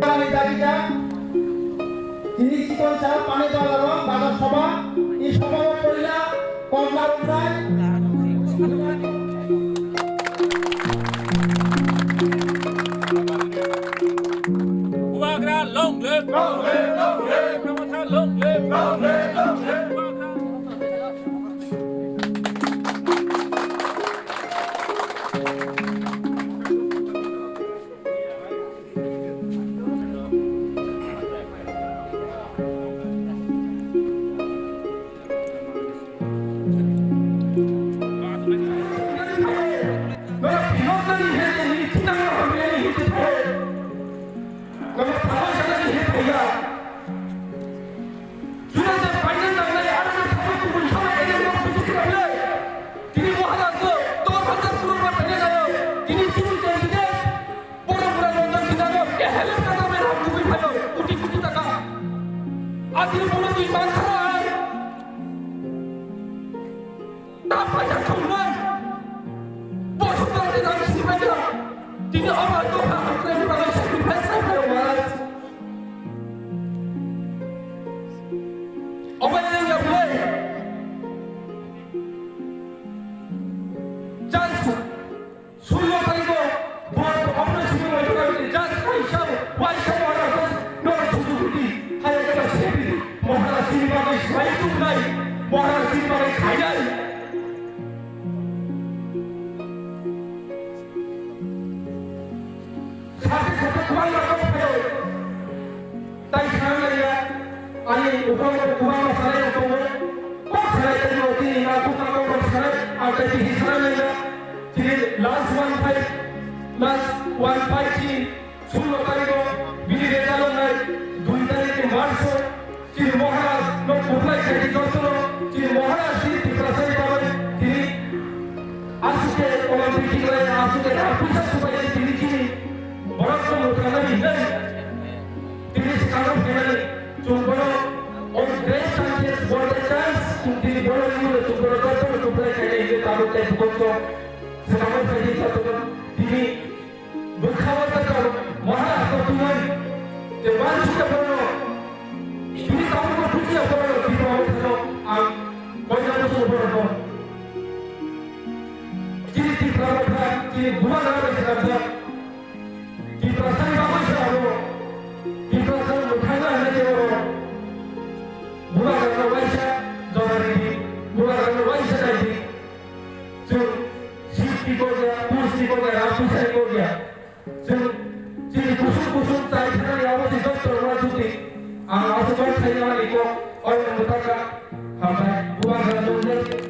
Purani Dagita, ini cikon cal pane dalam bagas soba, ini soba berpola, korban urai. Ubagra long live, long live, long live. Pramata long live, long live, long live. Ang asupan sa inyo ko, or ang mutaka, hamay, buwan sa